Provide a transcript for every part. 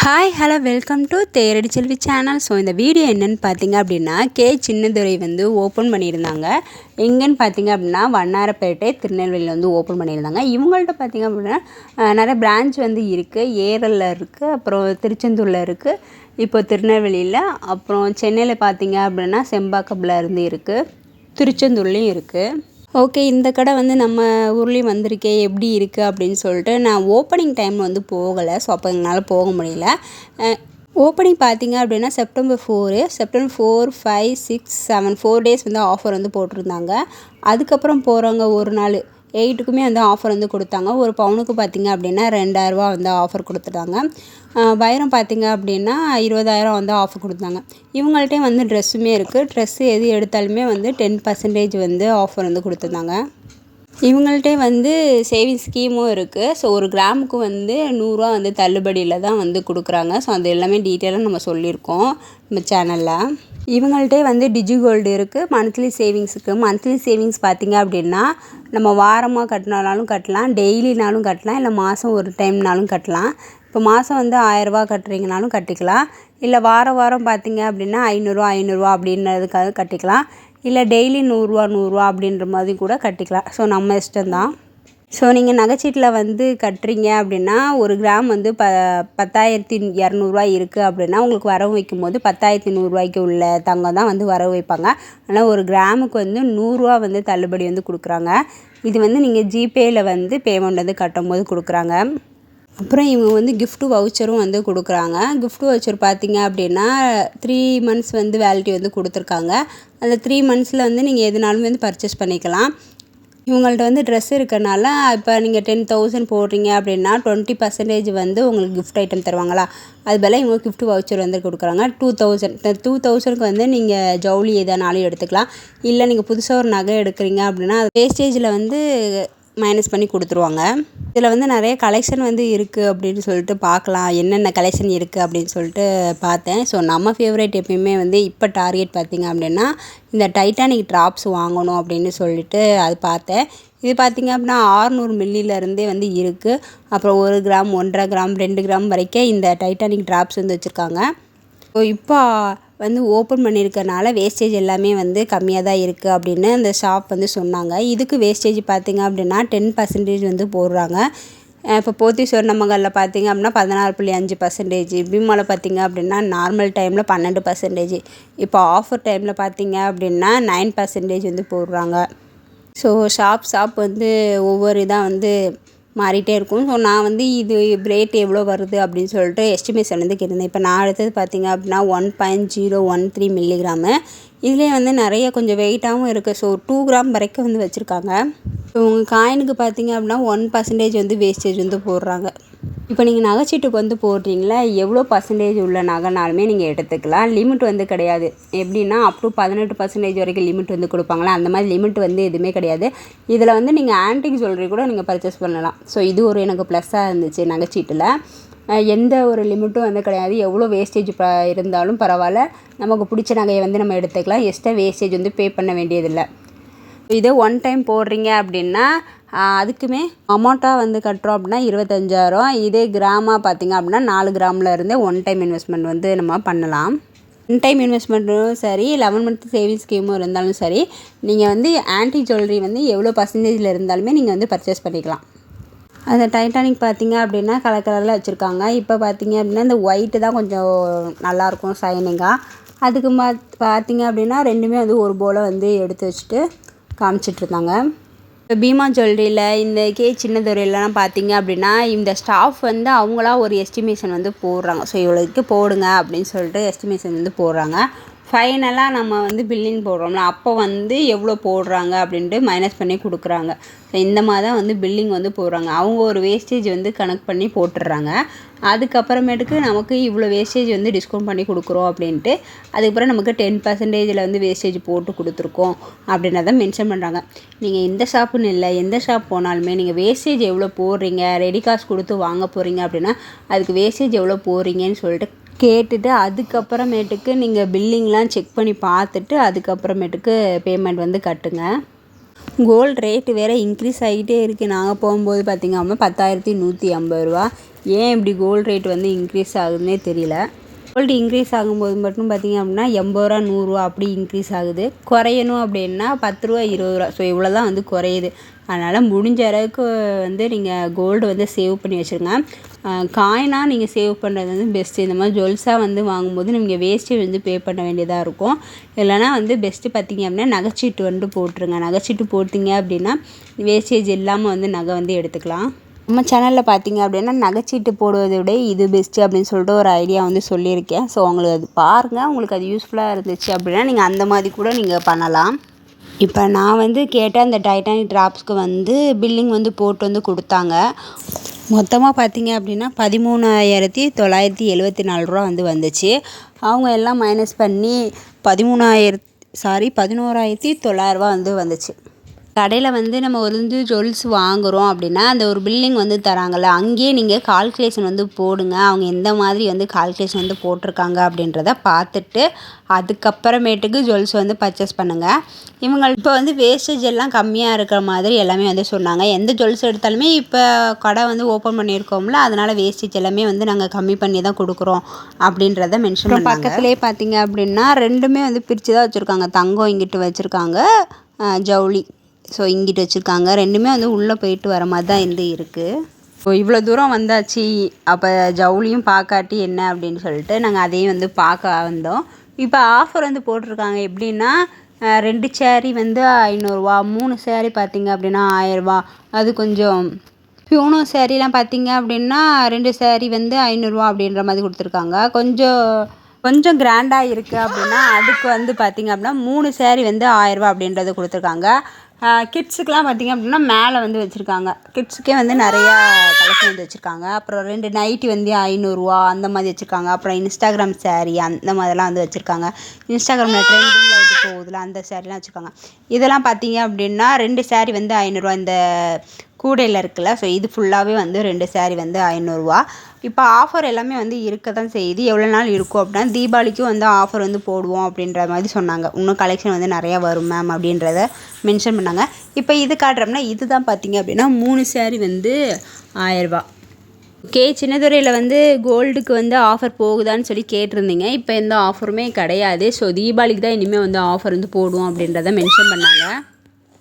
Hi hello welcome to Theradi Selvi channel. So இந்த video என்னென்னு பார்த்தீங்க அப்படின்னா, சின்னதுரை வந்து ஓப்பன் பண்ணியிருந்தாங்க. எங்கேன்னு பார்த்தீங்க அப்படின்னா வண்ணாரப்பேட்டை திருநெல்வேலியில் வந்து ஓப்பன் பண்ணியிருந்தாங்க. இவங்கள்ட்ட பார்த்தீங்க அப்படின்னா நிறைய பிரான்ச் வந்து இருக்குது. ஏரலில் இருக்குது, அப்புறம் திருச்செந்தூரில் இருக்குது, இப்போ திருநெல்வேலியில், அப்புறம் சென்னையில் பார்த்தீங்க அப்படின்னா செம்பாக்கத்தில் இருந்து இருக்குது, திருச்செந்தூர்லேயும் இருக்குது. ஓகே, இந்த கடை வந்து நம்ம ஊர்லேயும் வந்திருக்கே, எப்படி இருக்குது அப்படின்னு சொல்லிட்டு நான் ஓப்பனிங் டைம் வந்து போகலை. ஸோ அப்போ எங்களால் போக முடியல. ஓப்பனிங் பார்த்தீங்க அப்படின்னா செப்டம்பர் 4, 5, 6, 7 4 டேஸ் வந்து ஆஃபர் வந்து போட்டிருந்தாங்க. அதுக்கப்புறம் போகிறவங்க ஒரு நாள் 8க்குமே வந்து ஆஃபர் வந்து கொடுத்தாங்க. ஒரு பவுனுக்கு பார்த்திங்க அப்படின்னா 2000 ரூபா வந்து ஆஃபர் கொடுத்துட்டாங்க. வைரம் பார்த்திங்க அப்படின்னா 20,000 வந்து ஆஃபர் கொடுத்தாங்க. இவங்கள்ட்டே வந்து ட்ரெஸ்ஸுமே இருக்குது. ட்ரெஸ்ஸு எது எடுத்தாலுமே வந்து 10% வந்து ஆஃபர் வந்து கொடுத்துருந்தாங்க. இவங்கள்ட்டே வந்து சேவிங்ஸ் ஸ்கீமும் இருக்குது. ஸோ ஒரு கிராமுக்கு வந்து 100 ரூபா வந்து தள்ளுபடியில் தான் வந்து கொடுக்குறாங்க. ஸோ அது எல்லாமே டீட்டெயிலாக நம்ம சொல்லியிருக்கோம் நம்ம சேனலில். இவங்கள்ட்டே வந்து டிஜிகோல்டு இருக்குது, மந்த்லி சேவிங்ஸ் இருக்குது. மந்த்லி சேவிங்ஸ் பார்த்திங்க அப்படின்னா நம்ம வாரமாக கட்டினாலும் கட்டலாம், டெய்லினாலும் கட்டலாம், இல்லை மாதம் ஒரு டைம்னாலும் கட்டலாம். இப்போ மாதம் வந்து 1000 ரூபா கட்டுறீங்கனாலும் கட்டிக்கலாம், இல்லை வாரம் வாரம் பார்த்திங்க அப்படின்னா 500 அப்படின்றதுக்காக கட்டிக்கலாம், இல்லை டெய்லி 100 அப்படின்ற மாதிரி கூட கட்டிக்கலாம். ஸோ நம்ம இஷ்டம்தான். ஸோ நீங்கள் நகைச்சீட்டில் வந்து கட்டுறீங்க அப்படின்னா ஒரு கிராம் வந்து 10,200 இருக்குது அப்படின்னா உங்களுக்கு வரவு வைக்கும் போது 10,100 உள்ள தங்கம் தான் வந்து வரவு வைப்பாங்க. ஆனால் ஒரு கிராமுக்கு வந்து 100 வந்து தள்ளுபடி வந்து கொடுக்குறாங்க. இது வந்து நீங்கள் ஜிபேயில் வந்து பேமெண்ட் வந்து கட்டும்போது கொடுக்குறாங்க. அப்புறம் இவங்க வந்து கிஃப்ட் வவுச்சரும் வந்து கொடுக்குறாங்க. கிஃப்ட் வவுச்சர் பார்த்திங்க அப்படின்னா 3 மந்த்ஸ் வந்து வேலிட்டி வந்து கொடுத்துருக்காங்க. அந்த 3 மந்த்ஸில் வந்து நீங்கள் எதுனாலும் வந்து பர்ச்சேஸ் பண்ணிக்கலாம். இவங்கள்ட்ட வந்து ட்ரெஸ் இருக்கனால இப்போ நீங்கள் 10,000 போடுறீங்க அப்படின்னா 20% வந்து உங்களுக்கு கிஃப்ட் ஐட்டம் தருவாங்களா, அது போல் இவங்க கிஃப்ட் வவுச்சர் வந்து கொடுக்குறாங்க. 2,000க்கு வந்து நீங்கள் ஜவுளி எதானாலும் எடுத்துக்கலாம். இல்லை நீங்கள் புதுசாக ஒரு நகை எடுக்கிறீங்க அப்படின்னா அது வேஸ்டேஜில் வந்து மைனஸ் பண்ணி கொடுத்துருவாங்க. இதில் வந்து நிறைய கலெக்ஷன் வந்து இருக்குது அப்படின்னு சொல்லிட்டு பார்க்கலாம், என்னென்ன கலெக்ஷன் இருக்குது அப்படின்னு சொல்லிட்டு பார்த்தேன். ஸோ நம்ம ஃபேவரேட் எப்பயுமே வந்து இப்போ டார்கெட் பார்த்திங்க அப்படின்னா இந்த டைட்டானிக் ட்ராப்ஸ் வாங்கணும் அப்படின்னு சொல்லிட்டு அது பார்த்தேன். இது பார்த்திங்க அப்படின்னா 600 மில்லியிலேருந்தே வந்து இருக்குது. அப்புறம் 1 கிராம், 1.5 கிராம், 2 கிராம் வரைக்கும் இந்த டைட்டானிக் ட்ராப்ஸ் வந்து வச்சுருக்காங்க. ஸோ இப்போ வந்து ஓப்பன் பண்ணியிருக்கனால வேஸ்டேஜ் எல்லாமே வந்து கம்மியாக தான் இருக்குது அப்படின்னு அந்த ஷாப் வந்து சொன்னாங்க. இதுக்கு வேஸ்டேஜ் பார்த்திங்க அப்படின்னா 10% வந்து போடுறாங்க. இப்போ போத்தி சொர்ணமங்கலில் பார்த்திங்க அப்படின்னா 16.5%, பீமாவில் பார்த்திங்க அப்படின்னா நார்மல் டைமில் 12%, இப்போ ஆஃபர் டைமில் பார்த்திங்க அப்படின்னா 9% வந்து போடுறாங்க. ஸோ ஷாப் வந்து ஒவ்வொரு இதாக வந்து மாறிட்டே இருக்கும். ஸோ நான் வந்து இது ரேட் எவ்வளோ வருது அப்படின்னு சொல்லிட்டு எஸ்டிமேஷன் வந்து கேட்டிருந்தேன். இப்போ நான் எடுத்தது பார்த்திங்க அப்படின்னா 1.013 மில்லிகிராமு. இதுலேயே வந்து நிறைய கொஞ்சம் வெயிட்டாகவும் இருக்குது. ஸோ 2 கிராம் வரைக்கும் வந்து வச்சுருக்காங்க. ஸோ உங்கள் காயினுக்கு பார்த்திங்க அப்படின்னா 1% வந்து வேஸ்டேஜ் வந்து போடுறாங்க. இப்போ நீங்கள் நகைச்சீட்டுக்கு வந்து போடுறீங்களா, எவ்வளோ பர்சன்டேஜ் உள்ள நகைனாலுமே நீங்கள் எடுத்துக்கலாம். லிமிட் வந்து கிடையாது. எப்படின்னா அப் டு 18% வரைக்கும் லிமிட் வந்து கொடுப்பாங்களா, அந்த மாதிரி லிமிட் வந்து எதுவுமே கிடையாது. இதில் வந்து நீங்கள் ஆன்டிக் ஜுவல்லரி கூட நீங்கள் பர்ச்சேஸ் பண்ணலாம். ஸோ இது ஒரு எனக்கு ப்ளஸ்ஸாக இருந்துச்சு. நகைச்சீட்டில் எந்த ஒரு லிமிட்டும் வந்து கிடையாது. எவ்வளோ வேஸ்டேஜ் இருந்தாலும் பரவாயில்ல, நமக்கு பிடிச்ச நகையை வந்து நம்ம எடுத்துக்கலாம். எக்ஸ்ட்ரா வேஸ்டேஜ் வந்து பே பண்ண வேண்டியதில்லை. இதே 1 டைம் போடுறீங்க அப்படின்னா அதுக்குமே அமௌண்ட்டாக வந்து கட்டுறோம் அப்படின்னா 25,000. இதே கிராமாக பார்த்திங்க அப்படின்னா 4 கிராமில் இருந்தே 1 டைம் இன்வெஸ்ட்மெண்ட் வந்து நம்ம பண்ணலாம். 1 டைம் இன்வெஸ்ட்மெண்ட்டும் சரி, 11 மந்த் சேவிங்ஸ் ஸ்கீமும் இருந்தாலும் சரி, நீங்கள் வந்து ஆன்டிக் ஜுவல்லரி வந்து எவ்வளோ பர்சன்டேஜில் இருந்தாலுமே நீங்கள் வந்து பர்ச்சேஸ் பண்ணிக்கலாம். அந்த டைட்டானிக் பார்த்திங்க அப்படின்னா கலரில் வச்சுருக்காங்க. இப்போ பார்த்திங்க அப்படின்னா இந்த ஒயிட்டு தான் கொஞ்சம் நல்லாயிருக்கும் ஷைனிங்காக. அதுக்கு பார்த்திங்க அப்படின்னா ரெண்டுமே வந்து ஒரு போல் வந்து எடுத்து வச்சுட்டு காமிச்சிட்ருந்தாங்க. இப்போ பீமா ஜுவல்லரியில் இந்த சின்னதுரையிலலாம் பார்த்திங்க அப்படின்னா இந்த ஸ்டாஃப் வந்து அவங்களா ஒரு எஸ்டிமேஷன் வந்து போடுறாங்க. ஸோ இவ்வளோக்கு போடுங்க அப்படின்னு சொல்லிட்டு எஸ்டிமேஷன் வந்து போடுறாங்க. ஃபைனலாக நம்ம வந்து பில்லிங் போடுறோம்ல, அப்போ வந்து எவ்வளோ போடுறாங்க அப்படின்ட்டு மைனஸ் பண்ணி கொடுக்குறாங்க. ஸோ இந்த மாதிரி தான் வந்து பில்லிங் வந்து போடுறாங்க. அவங்க ஒரு வேஸ்டேஜ் வந்து கணக்கு பண்ணி போட்டுடுறாங்க. அதுக்கப்புறமேட்டுக்கு நமக்கு இவ்வளோ வேஸ்டேஜ் வந்து டிஸ்கவுண்ட் பண்ணி கொடுக்குறோம் அப்படின்ட்டு அதுக்கப்புறம் நமக்கு 10%ல் வந்து வேஸ்டேஜ் போட்டு கொடுத்துருக்கோம் அப்படின்றத மென்ஷன் பண்ணுறாங்க. நீங்கள் இந்த ஷாப்புன்னு இல்லை, எந்த ஷாப் போனாலுமே நீங்கள் வேஸ்டேஜ் எவ்வளோ போடுறீங்க, ரெடி காசு கொடுத்து வாங்க போகிறீங்க அப்படின்னா அதுக்கு வேஸ்டேஜ் எவ்வளோ போடுறீங்கன்னு சொல்லிட்டு கேட்டுட்டு அதுக்கப்புறமேட்டுக்கு நீங்கள் பில்லிங்லாம் செக் பண்ணி பார்த்துட்டு அதுக்கப்புறமேட்டுக்கு பேமெண்ட் வந்து கட்டுங்க. கோல்டு ரேட்டு வேறு இன்க்ரீஸ் ஆகிட்டே இருக்குது. நாங்கள் போகும்போது பார்த்திங்க அப்படின்னா 10,150 ரூபா. ஏன் இப்படி கோல்டு ரேட் வந்து இன்க்ரீஸ் ஆகுதுன்னே தெரியல. கோல்டு இன்க்ரீஸ் ஆகும்போது மட்டும் பார்த்திங்க அப்படின்னா 80 ரூபா 100 ரூபா அப்படி இன்க்ரீஸ் ஆகுது. குறையணும் அப்படின்னா 10 ரூபா 20 ரூபா. ஸோ இவ்வளோ தான் வந்து குறையுது. அதனால் முடிஞ்ச அளவுக்கு வந்து நீங்கள் கோல்டு வந்து சேவ் பண்ணி வச்சுருங்க. காயினாக நீங்கள் சேவ் பண்ணுறது வந்து பெஸ்ட்டு. இந்த மாதிரி ஜுவல்ஸாக வந்து வாங்கும்போது நீங்கள் வேஸ்ட்டேஜ் வந்து பே பண்ண வேண்டியதாக இருக்கும். இல்லைனா வந்து பெஸ்ட்டு பார்த்திங்க அப்படின்னா நகைச்சீட்டு வந்து போட்டுருங்க. நகைச்சீட்டு போட்டிங்க அப்படின்னா வேஸ்டேஜ் இல்லாமல் வந்து நகை வந்து எடுத்துக்கலாம். நம்ம சேனலில் பார்த்திங்க அப்படின்னா நகைச்சீட்டு போடுவதை விட இது பெஸ்ட்டு அப்படின்னு சொல்லிட்டு ஒரு ஐடியா வந்து சொல்லியிருக்கேன். ஸோ உங்களுக்கு அது பாருங்கள். உங்களுக்கு அது யூஸ்ஃபுல்லாக இருந்துச்சு அப்படின்னா நீங்கள் அந்த மாதிரி கூட நீங்கள் பண்ணலாம். இப்போ நான் வந்து கேட்ட அந்த டைட்டானிக் ட்ராப்ஸ்க்கு வந்து பில்லிங் வந்து போட்டு வந்து கொடுத்தாங்க. மொத்தமாக பார்த்திங்க அப்படின்னா 13,974 ரூபா வந்து வந்துச்சு. அவங்க எல்லாம் மைனஸ் பண்ணி 11,900 ரூபா வந்து வந்துச்சு. கடையில் வந்து நம்ம வந்து ஜுவல்ஸ் வாங்குகிறோம் அப்படின்னா அந்த ஒரு பில்லிங் வந்து தராங்கள்ல, அங்கேயே நீங்கள் கால்குலேஷன் வந்து போடுங்க. அவங்க எந்த மாதிரி வந்து கால்குலேஷன் வந்து போட்டிருக்காங்க அப்படின்றத பார்த்துட்டு அதுக்கப்புறமேட்டுக்கு ஜுவல்ஸ் வந்து பர்ச்சேஸ் பண்ணுங்கள். இவங்க இப்போ வந்து வேஸ்டேஜ் எல்லாம் கம்மியாக இருக்கிற மாதிரி எல்லாமே வந்து சொன்னாங்க. எந்த ஜுவல்ஸ் எடுத்தாலுமே இப்போ கடை வந்து ஓப்பன் பண்ணியிருக்கோம்ல, அதனால் வேஸ்டேஜ் எல்லாமே வந்து நாங்கள் கம்மி பண்ணி தான் கொடுக்குறோம் அப்படின்றத மென்ஷன் பண்ணாங்க. பக்கத்துலேயே பார்த்தீங்க அப்படின்னா ரெண்டுமே வந்து பிரித்து தான் வச்சுருக்காங்க. தங்கம் இங்கிட்டு வச்சுருக்காங்க, ஜவுளி ஸோ இங்கிட்டு வச்சுருக்காங்க. ரெண்டுமே வந்து உள்ளே போயிட்டு வர மாதிரி தான் வந்து இருக்குது. ஸோ இவ்வளோ தூரம் வந்தாச்சு, அப்போ ஜவுளியும் பார்க்காட்டி என்ன அப்படின்னு சொல்லிட்டு நாங்கள் அதையும் வந்து பார்க்க வந்தோம். இப்போ ஆஃபர் வந்து போட்டிருக்காங்க. எப்படின்னா 2 சேரீ வந்து 500 ரூபா, 3 சேரீ பார்த்திங்க அப்படின்னா 1000 ரூபா. அது கொஞ்சம் பியூனோ சேரீலாம் பார்த்திங்க அப்படின்னா 2 சேரீ வந்து 500 ரூபா அப்படின்ற மாதிரி கொடுத்துருக்காங்க. கொஞ்சம் கிராண்டாக இருக்குது அப்படின்னா அதுக்கு வந்து பார்த்திங்க அப்படின்னா 3 சேரீ வந்து 1000 ரூபா அப்படின்றது கொடுத்துருக்காங்க. கிட்ஸுக்கெலாம் பார்த்திங்க அப்படின்னா மேலே வந்து வச்சுருக்காங்க. கிட்ஸுக்கே வந்து நிறையா கலெக்ஷன் வந்து வச்சுருக்காங்க. அப்புறம் 2 நைட்டி வந்து 500 ரூபா அந்த மாதிரி வச்சுருக்காங்க. அப்புறம் இன்ஸ்டாகிராம் சேரீ அந்த மாதிரிலாம் வந்து வச்சுருக்காங்க. இன்ஸ்டாகிராமில் ட்ரெண்டிங்கில் வந்து போகுதுல அந்த சேரீலாம் வச்சுருக்காங்க. இதெல்லாம் பார்த்திங்க அப்படின்னா 2 சேரீ வந்து 500 ரூபா. இந்த கூடையில் இருக்குல்ல, ஸோ இது ஃபுல்லாகவே வந்து 2 சேரீ வந்து 500 ரூபா. இப்போ ஆஃபர் எல்லாமே வந்து இருக்க தான் செய்யுது. எவ்வளோ நாள் இருக்கும் அப்படின்னா தீபாவளிக்கும் வந்து ஆஃபர் வந்து போடுவோம் அப்படின்ற மாதிரி சொன்னாங்க. இன்னும் கலெக்ஷன் வந்து நிறையா வரும் மேம் அப்படின்றத மென்ஷன் பண்ணாங்க. இப்போ இது காட்டுறோம்னா இதுதான் பார்த்திங்க அப்படின்னா 3 சேரீ வந்து 1000 ரூபா. ஓகே, சின்னதுரையில் வந்து கோல்டுக்கு வந்து ஆஃபர் போகுதான்னு சொல்லி கேட்டிருந்தீங்க. இப்போ எந்த ஆஃபருமே கிடையாது. ஸோ தீபாவளிக்கு தான் இனிமேல் வந்து ஆஃபர் வந்து போடுவோம் அப்படின்றத மென்ஷன் பண்ணாங்க.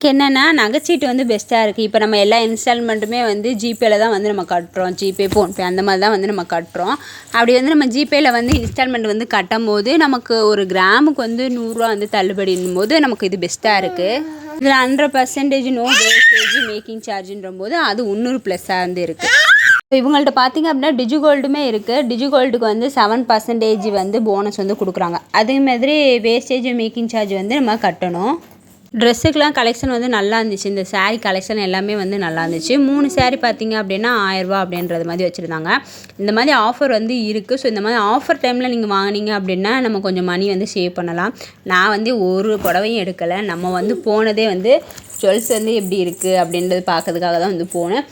என்னென்னா நகைச்சீட்டு வந்து பெஸ்ட்டாக இருக்குது. இப்போ நம்ம எல்லா இன்ஸ்டால்மெண்ட்டுமே வந்து ஜிபேயில் தான் வந்து நம்ம கட்டுறோம். ஜிபே, ஃபோன்பே அந்த மாதிரி தான் வந்து நம்ம கட்டுறோம். அப்படி வந்து நம்ம ஜிபேயில் வந்து இன்ஸ்டால்மெண்ட் வந்து கட்டும் போது நமக்கு ஒரு கிராமுக்கு வந்து 100 ரூபா வந்து தள்ளுபடின்னும் போது நமக்கு இது பெஸ்ட்டாக இருக்குது. இதில் 100% நோ வேஸ்டேஜ் மேக்கிங் சார்ஜுன்ற போது அது 300 ப்ளஸ்ஸாக வந்து இருக்குது. இவங்கள்ட்ட பார்த்திங்க அப்படின்னா டிஜி கோல்டுமே இருக்குது. டிஜி கோல்டுக்கு வந்து 7% வந்து போனஸ் வந்து கொடுக்குறாங்க. அதே மாதிரி வேஸ்டேஜ் மேக்கிங் சார்ஜ் வந்து நம்ம கட்டணும். ட்ரெஸ்ஸுக்கெலாம் கலெக்ஷன் வந்து நல்லா இருந்துச்சு. இந்த சாரீ கலெக்ஷன் எல்லாமே வந்து நல்லா இருந்துச்சு. 3 சேரீ பார்த்திங்க அப்படின்னா 1000 ரூபா அப்படின்றது மாதிரி வச்சுருந்தாங்க. இந்த மாதிரி ஆஃபர் வந்து இருக்குது. ஸோ இந்த மாதிரி ஆஃபர் டைமில் நீங்கள் வாங்கினீங்க அப்படின்னா நம்ம கொஞ்சம் மணி வந்து சேவ் பண்ணலாம். நான் வந்து ஒரு புடவையும் எடுக்கலை. நம்ம வந்து போனதே வந்து ஜுவல்ஸ் வந்து எப்படி இருக்குது அப்படின்றது பார்க்கறதுக்காக தான் வந்து போனேன்.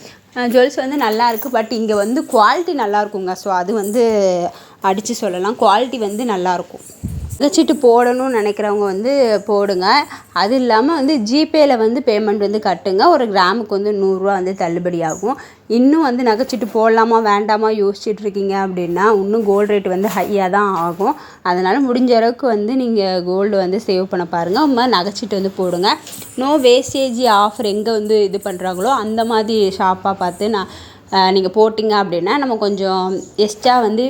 ஜுவல்ஸ் வந்து நல்லாயிருக்கு. பட் இங்கே வந்து குவாலிட்டி நல்லாயிருக்குங்க. ஸோ அது வந்து அடித்து சொல்லலாம். குவாலிட்டி வந்து நல்லாயிருக்கும். நகைச்சீட்டு போடணும்னு நினைக்கிறவங்க வந்து போடுங்க. அது இல்லாமல் வந்து ஜிபேயில் வந்து பேமெண்ட் வந்து கட்டுங்க. ஒரு கிராமுக்கு வந்து 100 ரூபா வந்து தள்ளுபடி ஆகும். இன்னும் வந்து நகைச்சீட்டு போடலாமா வேண்டாமா யோசிச்சுட்டு இருக்கீங்க அப்படின்னா இன்னும் கோல்டு ரேட் வந்து ஹையாக தான் ஆகும். அதனால் முடிஞ்ச அளவுக்கு வந்து நீங்கள் கோல்டு வந்து சேவ் பண்ண பாருங்கள். உங்கள் நகைச்சீட்டு வந்து போடுங்க. நோ வேஸ்டேஜ் ஆஃபர் எங்கே வந்து இது பண்ணுறாங்களோ அந்த மாதிரி ஷாப்பாக பார்த்து நீங்கள் போட்டிங்க அப்படின்னா நம்ம கொஞ்சம் எக்ஸ்ட்ரா வந்து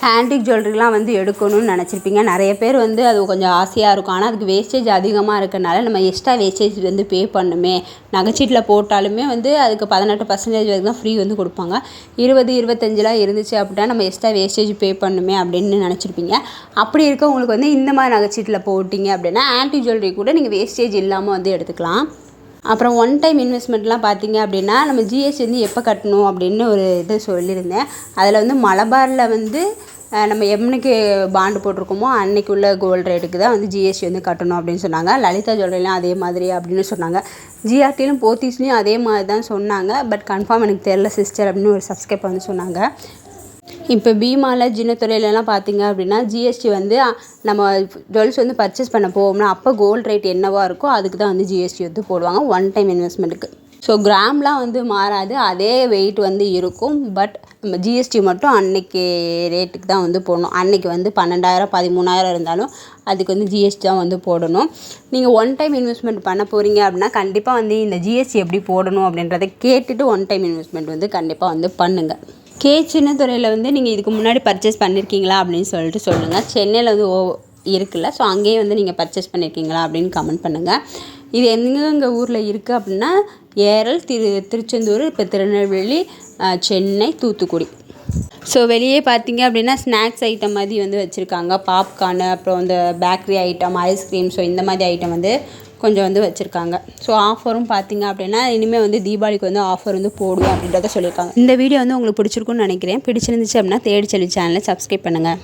ஹேண்டிக் ஜுவல்லரிலாம் வந்து எடுக்கணும்னு நினச்சிருப்பீங்க. நிறைய பேர் வந்து அது கொஞ்சம் ஆசையாக இருக்கும். ஆனால் அதுக்கு வேஸ்டேஜ் அதிகமாக இருக்கனால நம்ம எக்ஸ்ட்ரா வேஸ்டேஜ் வந்து பே பண்ணுமே. நகைச்சீட்டில் போட்டாலுமே வந்து அதுக்கு 18% வரைக்கும் தான் ஃப்ரீ வந்து கொடுப்பாங்க. 20, 25 இருந்துச்சு அப்படின்னா நம்ம எக்ஸ்ட்ரா வேஸ்டேஜ் பே பண்ணுமே அப்படின்னு நினச்சிருப்பீங்க. அப்படி இருக்கவங்களுக்கு வந்து இந்த மாதிரி நகைச்சீட்டில் போட்டிங்க அப்படின்னா ஆன்டிக் ஜுவல்லரி கூட நீங்கள் வேஸ்டேஜ் இல்லாமல் வந்து எடுத்துக்கலாம். அப்புறம் ஒன் டைம் இன்வெஸ்ட்மெண்ட்லாம் பார்த்திங்க அப்படின்னா நம்ம ஜிஎஸ்டி வந்து எப்போ கட்டணும் அப்படின்னு ஒரு இது சொல்லியிருந்தேன். அதில் வந்து மலபாரில் வந்து நம்ம என்னைக்கு பாண்டு போட்டிருக்கோமோ அன்றைக்கு உள்ள கோல்டு ரேட்டுக்கு தான் வந்து ஜிஎஸ்டி வந்து கட்டணும் அப்படின்னு சொன்னாங்க. லலிதா ஜுவல்லரிலாம் அதே மாதிரி அப்படின்னு சொன்னாங்க. ஜிஆர்டிலும் போத்தீஸ்லேயும் அதே மாதிரி தான் சொன்னாங்க. பட் கன்ஃபார்ம் எனக்கு தெரில சிஸ்டர் அப்படின்னு ஒரு சப்ஸ்கிரைப் வந்து சொன்னாங்க. இப்போ பீமாவில் ஜின்னத்துறையிலலாம் பார்த்திங்க அப்படின்னா ஜிஎஸ்டி வந்து நம்ம ஜுவல்ஸ் வந்து பர்ச்சேஸ் பண்ண போவோம்னா அப்போ கோல்டு ரேட் என்னவாக இருக்கோ அதுக்கு தான் வந்து ஜிஎஸ்டி வந்து போடுவாங்க ஒன் டைம் இன்வெஸ்ட்மெண்ட்டுக்கு. ஸோ கிராம்லாம் வந்து மாறாது, அதே வெயிட் வந்து இருக்கும். பட் நம்ம ஜிஎஸ்டி மட்டும் அன்னைக்கு ரேட்டுக்கு தான் வந்து போடணும். அன்னைக்கு வந்து 12,000 13,000 இருந்தாலும் அதுக்கு வந்து ஜிஎஸ்டி தான் வந்து போடணும். நீங்கள் ஒன் டைம் இன்வெஸ்ட்மெண்ட் பண்ண போகிறீங்க அப்படின்னா கண்டிப்பாக வந்து இந்த ஜிஎஸ்டி எப்படி போடணும் அப்படின்றத கேட்டுட்டு ஒன் டைம் இன்வெஸ்ட்மெண்ட் வந்து கண்டிப்பாக வந்து பண்ணுங்கள். சின்னத்துறையில் வந்து நீங்கள் இதுக்கு முன்னாடி பர்ச்சேஸ் பண்ணியிருக்கீங்களா அப்படின்னு சொல்லிட்டு சொல்லுங்கள். சென்னையில் வந்து இருக்குல்ல, ஸோ அங்கேயே வந்து நீங்கள் பர்ச்சேஸ் பண்ணியிருக்கீங்களா அப்படின்னு கமெண்ட் பண்ணுங்கள். இது எங்கெங்கே ஊரில் இருக்குது அப்படின்னா ஏரல், திருச்செந்தூர், இப்போ திருநெல்வேலி, சென்னை, தூத்துக்குடி. ஸோ வெளியே பார்த்தீங்க அப்படின்னா ஸ்நாக்ஸ் ஐட்டம் மாதிரி வந்து வச்சுருக்காங்க. பாப்கார்னு, அப்புறம் இந்த பேக்கரி ஐட்டம், ஐஸ்கிரீம், ஸோ இந்த மாதிரி ஐட்டம் வந்து கொஞ்சம் வந்து வச்சுருக்காங்க. ஸோ ஆஃபரும் பார்த்தீங்க அப்படின்னா இனிமேல் வந்து தீபாவளிக்கு வந்து ஆஃபர் வந்து போடுவோம் அப்படின்றத சொல்லியிருக்காங்க. இந்த வீடியோ வந்து உங்களுக்கு பிடிச்சிருக்குன்னு நினைக்கிறேன். பிடிச்சிருந்துச்சு அப்படின்னா தேடி செல்வி சேனலை சப்ஸ்கிரைப் பண்ணுங்கள்.